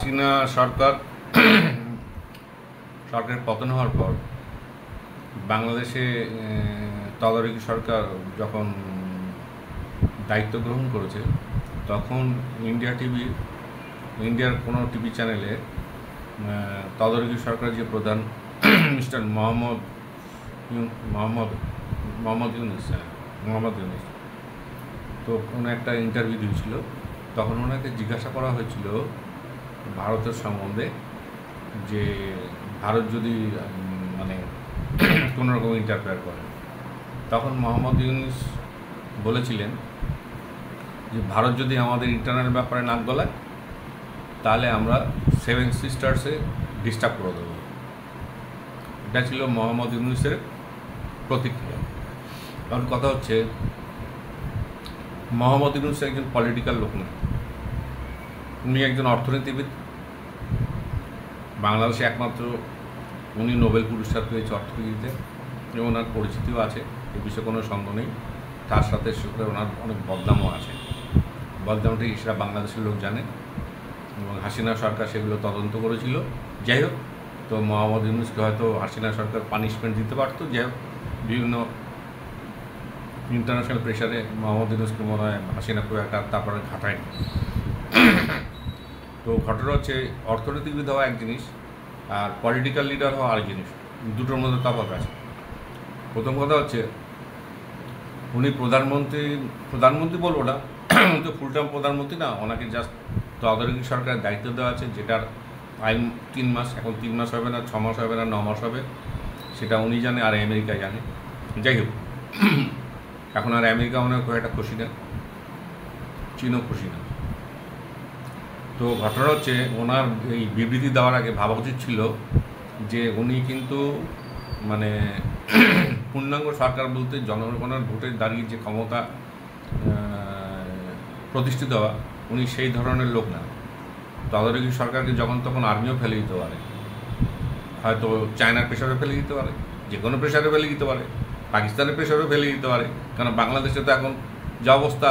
হাসিনা সরকারের পতন হওয়ার পর বাংলাদেশে তদারকি সরকার যখন দায়িত্ব গ্রহণ করেছে, তখন ইন্ডিয়ার কোনো টিভি চ্যানেলে তদারকি সরকার যে প্রধান মিস্টার মোহাম্মদ ইউনুস, তো কোনো একটা ইন্টারভিউ দিয়েছিল। তখন ওনাকে জিজ্ঞাসা করা হয়েছিল ভারতের সম্বন্ধে, যে ভারত যদি মানে কোনো রকম ইন্টারফেয়ার করে, তখন মোহাম্মদ ইউনুস বলেছিলেন যে ভারত যদি আমাদের ইন্টারনাল ব্যাপারে নাক গলায়, তাহলে আমরা 7 সিস্টার্সে ডিস্টার্ব করে দেবো। এটা ছিল মোহাম্মদ ইউনুসের প্রতিক্রিয়া। কারণ কথা হচ্ছে, মোহাম্মদ ইউনুস একজন পলিটিক্যাল লোক না, উনি একজন অর্থনীতিবিদ। বাংলাদেশে একমাত্র উনি নোবেল পুরস্কার পেয়েছে অর্থনীতিতে, এবং ওনার পরিচিতিও আছে, এ বিষয়ে কোনো সন্দেহ নেই। তার সাথে ওনার অনেক বদনামও আছে। বদনামটি সারা বাংলাদেশের লোক জানে, এবং হাসিনা সরকার সেগুলো তদন্ত করেছিল। যাই হোক, তো মোহাম্মদ ইউনুসকে হয়তো হাসিনা সরকার পানিশমেন্ট দিতে পারতো। যাই হোক, বিভিন্ন ইন্টারন্যাশনাল প্রেশারে মোহাম্মদ ইউনুসকে মনে হয় হাসিনা খুব একটা তারপরে ঘাটায়নি। তো ঘটনা হচ্ছে, অর্থনীতিবিদ হওয়া এক জিনিস আর পলিটিক্যাল লিডার হওয়া আরেক জিনিস, দুটোর মধ্যে তফাৎ আছে। প্রথম কথা হচ্ছে, উনি প্রধানমন্ত্রী বলবো না, তো ফুল টাইম প্রধানমন্ত্রী না, ওনাকে জাস্ট তদারকি সরকারের দায়িত্ব দেওয়া আছে, যেটার টাইম 3 মাস। এখন 3 মাস হবে না, 6 মাস হবে না, 9 মাস হবে, সেটা উনি জানে আর আমেরিকায় জানে। যাই হোক, এখন আর আমেরিকা মনে হয় খুব একটা খুশি না, চীনও খুশি না। তো ঘটনা হচ্ছে, ওনার এই বিবৃতি দেওয়ার আগে ভাবা উচিত ছিল যে উনি কিন্তু মানে পূর্ণাঙ্গ সরকার বলতে জনগণের ভোটে দাঁড়িয়ে যে ক্ষমতা প্রতিষ্ঠিত হওয়া, উনি সেই ধরনের লোক না। তদারকি সরকারকে যখন তখন আর্মিও ফেলে দিতে পারে, হয়তো চায়নার প্রেশারে ফেলে দিতে পারে, যে কোনো প্রেশারে ফেলে দিতে পারে, পাকিস্তানের প্রেশারে ফেলে দিতে পারে। কারণ বাংলাদেশে তো এখন যে অবস্থা,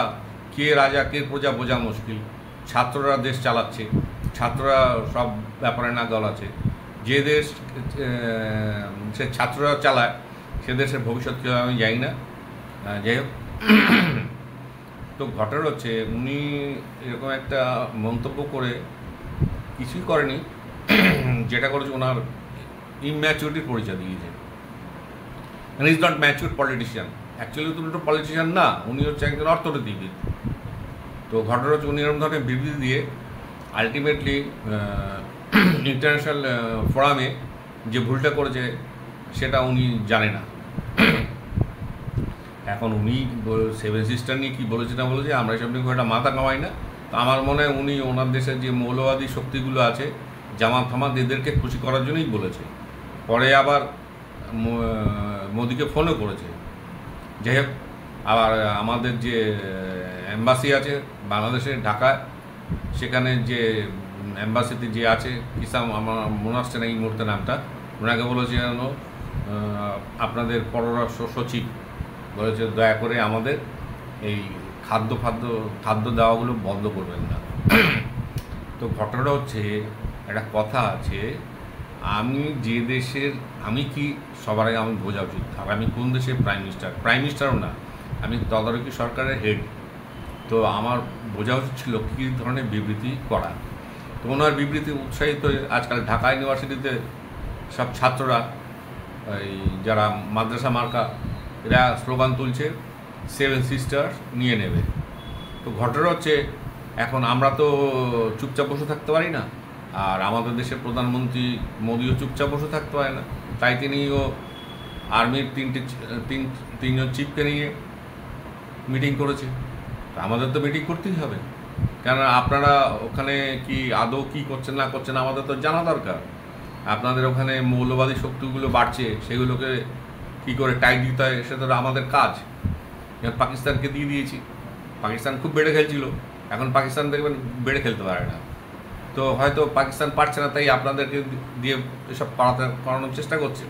কে রাজা কে প্রজা বোঝা মুশকিল। ছাত্ররা দেশ চালাচ্ছে, ছাত্ররা সব ব্যাপারে না গলাচ্ছে। যে দেশ সে ছাত্ররা চালায়, সে দেশের ভবিষ্যৎ কী আমি জানি না। যাই হোক, তো ঘটনা হচ্ছে, উনি এরকম একটা মন্তব্য করে কিছুই করেনি, যেটা করেছে ওনার ইম্যাচুরিটির পরিচয় দিয়েছে। Is not mature politician. Actually তো দুটো পলিটিশিয়ান না, উনি হচ্ছে একজন অর্থনীতিবিদ। তো ঘটনা হচ্ছে, উনি এরকম ধরনের বিবৃতি দিয়ে আলটিমেটলি ইন্টারন্যাশনাল ফোরামে যে ভুলটা করেছে সেটা উনি জানে না। এখন উনি 7 সিস্টার নিয়ে কী বলেছে না বলেছে, আমরা এসব নিয়ে খুব একটা মাথা কামাই না। তো আমার মনে হয় উনি ওনার দেশের যে মৌলবাদী শক্তিগুলো আছে, জামাত এদেরকে খুশি করার জন্যই বলেছে। পরে আবার মোদিকে ফোনও করেছে। যাই হোক, আবার আমাদের যে এম্বাসি আছে বাংলাদেশের ঢাকায়, সেখানে যে এম্বাসিতে যে আছে কিসাম, আমার মনে আসছে না এই মুহূর্তে নামটা, ওনাকে বলেছে যেন আপনাদের পররাষ্ট্র সচিব বলেছে দয়া করে আমাদের এই খাদ্য দেওয়াগুলো বন্ধ করবেন না। তো ঘটনাটা হচ্ছে, একটা কথা আছে, আমি যে দেশের, আমি কি সবার আগে আমি বোঝা উচিত, আর আমি কোন দেশের প্রাইম মিনিস্টারও না, আমি তদারকি সরকারের হেড। তো আমার বোঝা উচিত ছিল কী ধরনের বিবৃতি করা। তো ওনার বিবৃতি উৎসাহিত আজকাল ঢাকা ইউনিভার্সিটিতে সব ছাত্ররা, এই যারা মাদ্রাসা মার্কা, এরা স্লোগান তুলছে 7 সিস্টার নিয়ে নেবে। তো ঘটনা হচ্ছে, এখন আমরা তো চুপচাপ বসে থাকতে পারি না, আর আমাদের দেশের প্রধানমন্ত্রী মোদিও চুপচাপ বসে থাকতে পারে না। তাই তিনিও আর্মির 3জন চিফকে নিয়ে মিটিং করেছে। আমাদের তো মিটিং করতেই হবে, কেননা আপনারা ওখানে কি আদৌ কী করছেন না করছেন আমাদের তো জানা দরকার। আপনাদের ওখানে মৌলবাদী শক্তিগুলো বাড়ছে, সেগুলোকে কী করে টাইট দিতে হয় সেটা তো আমাদের কাজ। যেমন পাকিস্তানকে দিয়ে দিয়েছি, পাকিস্তান খুব বেড়ে খেলছিল, এখন পাকিস্তান দেখবেন বেড়ে খেলতে পারে না। তো হয়তো পাকিস্তান পারছে না, তাই আপনাদেরকে দিয়ে এসব করানোর চেষ্টা করছে।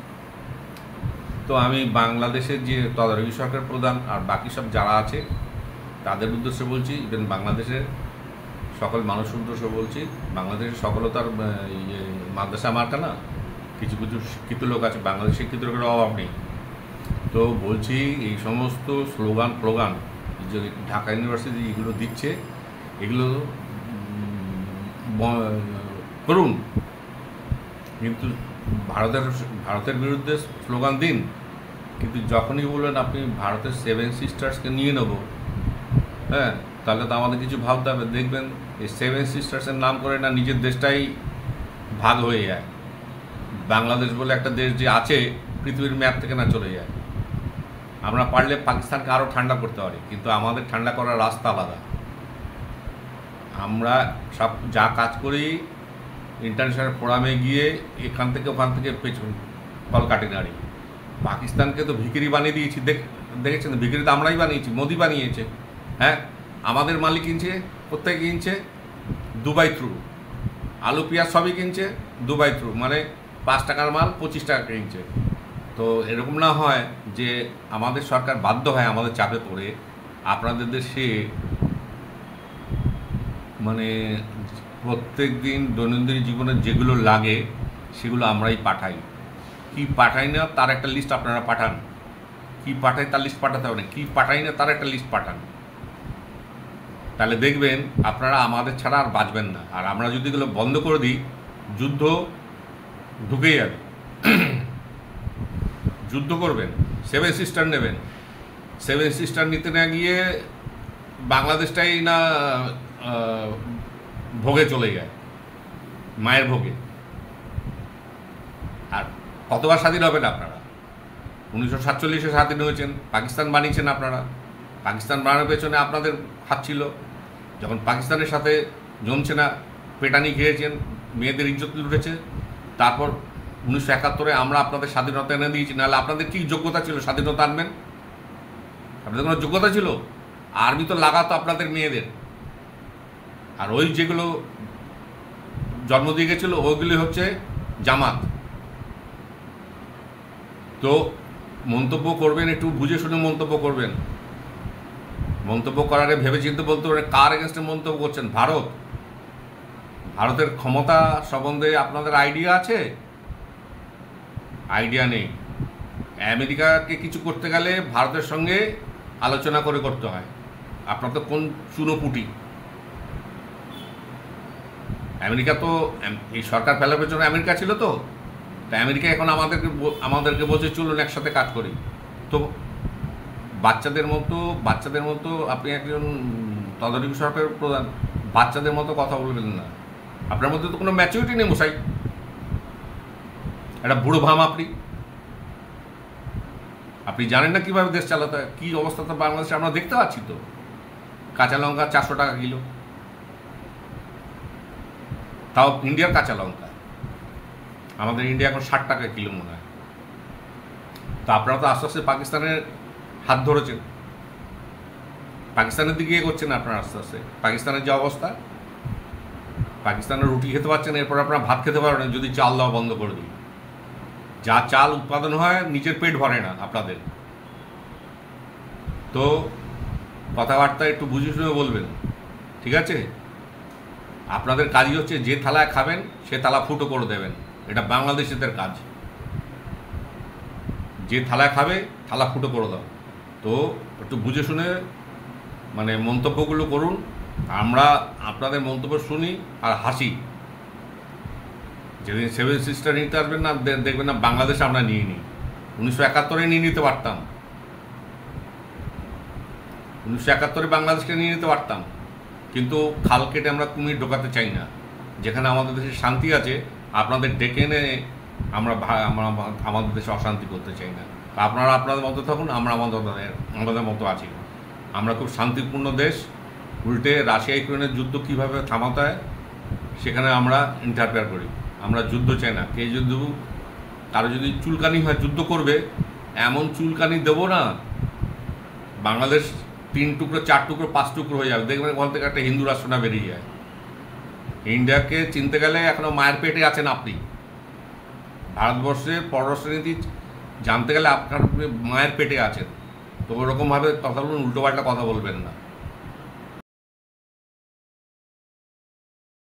তো আমি বাংলাদেশের যে তদারকি সরকার প্রধান আর বাকি সব যারা আছে তাদের উদ্দেশ্যে বলছি, ইভেন বাংলাদেশের সকল মানুষ উদ্দেশ্যে বলছি, বাংলাদেশের সকলতার মাদ্রাসা মার্কা না, কিছু কিছু শিক্ষিত লোক আছে, বাংলাদেশের শিক্ষিত লোকের অভাব নেই। তো বলছি এই সমস্ত স্লোগান যে ঢাকা ইউনিভার্সিটি এগুলো দিচ্ছে, এগুলো করুন, কিন্তু ভারতের বিরুদ্ধে স্লোগান দিন, কিন্তু যখনই বললেন আপনি ভারতের 7 সিস্টার্সকে নিয়ে নেব, হ্যাঁ, তাহলে তো আমাদের কিছু ভাবতে হবে। দেখবেন এই 7 সিস্টার্সের নাম করে না নিজের দেশটাই ভাগ হয়ে যায়। বাংলাদেশ বলে একটা দেশ যে আছে পৃথিবীর ম্যাপ থেকে না চলে যায়। আমরা পারলে পাকিস্তানকে আরও ঠান্ডা করতে পারি, কিন্তু আমাদের ঠান্ডা করার রাস্তা আলাদা। আমরা সব যা কাজ করি ইন্টারন্যাশনাল ফোরামে গিয়ে এখান থেকে ওখান থেকে পেছন কল কাটে নাড়ি। পাকিস্তানকে তো ভিখিরি বানিয়ে দিয়েছি, দেখেছেন? ভিখিরি তো আমরাই বানিয়েছি, মোদি বানিয়েছে। হ্যাঁ, আমাদের মালিক কিনছে, কোথায় কিনছে? Dubai through. আলু পেঁয়াজ সবই কিনছে দুবাই থ্রু, মানে 5 টাকার মাল 25 টাকা কিনছে। তো এরকম না হয় যে আমাদের সরকার বাধ্য হয় আমাদের চাপে পড়ে আপনাদের দেশে মানে প্রত্যেক দিন দৈনন্দিন জীবনে যেগুলো লাগে সেগুলো আমরাই পাঠাই। কি পাঠাই না তার একটা লিস্ট আপনারা পাঠান। কি পাঠাই তার লিস্ট পাঠাতে হবে না, কি পাঠাই না তার একটা লিস্ট পাঠান। তাহলে দেখবেন আপনারা আমাদের ছাড়া আর বাঁচবেন না। আর আমরা যদি এগুলো বন্ধ করে দিই, যুদ্ধ ঢুকে যাবে। যুদ্ধ করবেন, 7 সিস্টার নেবেন। 7 সিস্টার নিতে না গিয়ে বাংলাদেশটাই না ভোগে চলে যায়, মায়ের ভোগে। আর কতবার স্বাধীন হবেন আপনারা? 1947-এ স্বাধীন হয়েছেন, পাকিস্তান বানিয়েছেন আপনারা। পাকিস্তান বানানোর পেছনে আপনাদের হাত ছিল। যখন পাকিস্তানের সাথে জমছে না, পেটানি খেয়েছেন, মেয়েদের ইজ্জত লুটেছে। তারপর 1971-এ আমরা আপনাদের স্বাধীনতা এনে দিয়েছি। নাহলে আপনাদের কী যোগ্যতা ছিল স্বাধীনতা আনবেন? আপনাদের কোনো যোগ্যতা ছিল? আর্মি তো লাগাতো আপনাদের মেয়েদের। আর ওই যেগুলো জন্ম দিয়ে গেছিল ওইগুলি হচ্ছে জামাত। তো মন্তব্য করবেন, একটু বুঝে শুনে মন্তব্য করবেন। মন্তব্য করার আগে ভেবে চিন্তে বলতে পারেন কার এগেনস্টে মন্তব্য করছেন। ভারতের ক্ষমতা সম্বন্ধে আপনাদের আইডিয়া আছে? আইডিয়া নেই। আমেরিকাকে কিছু করতে গেলে ভারতের সঙ্গে আলোচনা করে করতে হয়। আপনার তো কোন চুনোপুটি। আমেরিকা তো এই সরকার ফেলার পেছনে আমেরিকা ছিল। তো তাই আমেরিকা এখন আমাদেরকে বলছে চলুন একসাথে কাজ করি। তো বাচ্চাদের মতো আপনি একজন তদারকি সরকারের প্রধান, বাচ্চাদের মতো কথা বলবেন না। আপনার মধ্যে তো কোনো ম্যাচুরিটি নেই মশাই, একটা বুড়ো ভাম। আপনি জানেন না কীভাবে দেশ চালাতে হয়। কী অবস্থা তো বাংলাদেশে আমরা দেখতে পাচ্ছি। তো কাঁচা লঙ্কা 400 টাকা কিলো, তাও ইন্ডিয়ার কাঁচা লঙ্কা। আমাদের ইন্ডিয়া এখন 60 টাকা কিলো মনে হয়। তো আপনারা তো আস্তে আস্তে পাকিস্তানের হাত ধরেছেন, পাকিস্তানের দিকে এগোচ্ছেন আপনারা আস্তে আস্তে। পাকিস্তানের যে অবস্থা, পাকিস্তানের রুটি খেতে পাচ্ছেন, এরপর আপনারা ভাত খেতে পারবেন যদি চাল দেওয়া বন্ধ করে দিই। যা চাল উৎপাদন হয় নিজের পেট ভরে না আপনাদের। তো কথাবার্তা একটু বুঝে শুনে বলবেন, ঠিক আছে? আপনাদের কাজই হচ্ছে যে থালায় খাবেন সে থালা ফুটো করে দেবেন। এটা বাংলাদেশিদের কাজ। যে থালায় খাবে থালা ফুটো করে দাও। তো একটু বুঝে শুনে মানে মন্তব্যগুলো করুন। আমরা আপনাদের মন্তব্য শুনি আর হাসি। যেদিন 7 সিস্টার নিতে আসবেন না, দেখবেন না বাংলাদেশে আমরা নিয়ে নিই। 1971-এ নিয়ে নিতে পারতাম। 1971-এ বাংলাদেশকে নিয়ে নিতে পারতাম, কিন্তু খাল কেটে আমরা কুমির ঢোকাতে চাই না। যেখানে আমাদের দেশে শান্তি আছে আপনাদের ডেকে এনে আমরা আমাদের দেশে অশান্তি করতে চাই না। আপনারা আপনাদের মতো থাকুন, আমরা আমাদের মতো আছি। আমরা খুব শান্তিপূর্ণ দেশ। উল্টে রাশিয়া ইউক্রেনের যুদ্ধ কীভাবে থামাতে হয় সেখানে আমরা ইন্টারফেয়ার করি। আমরা যুদ্ধ চাই না। কে যুদ্ধ, কারো যদি চুলকানি হয় যুদ্ধ করবে, এমন চুলকানি দেবো না বাংলাদেশ 3 টুকরো 4 টুকরো 5 টুকরো হয়ে যাবে। দেখবেন ওখান থেকে একটা হিন্দু রাষ্ট্রটা বেরিয়ে যায়। ইন্ডিয়াকে চিনতে গেলে এখনও মায়ের পেটে আছেন আপনি। ভারতবর্ষের পররাষ্ট্রনীতি জানতে গেলে আপনার মায়ের পেটে আছেন। তো ওরকমভাবে কথা বলুন, উল্টোপাল্টা কথা বলবেন না।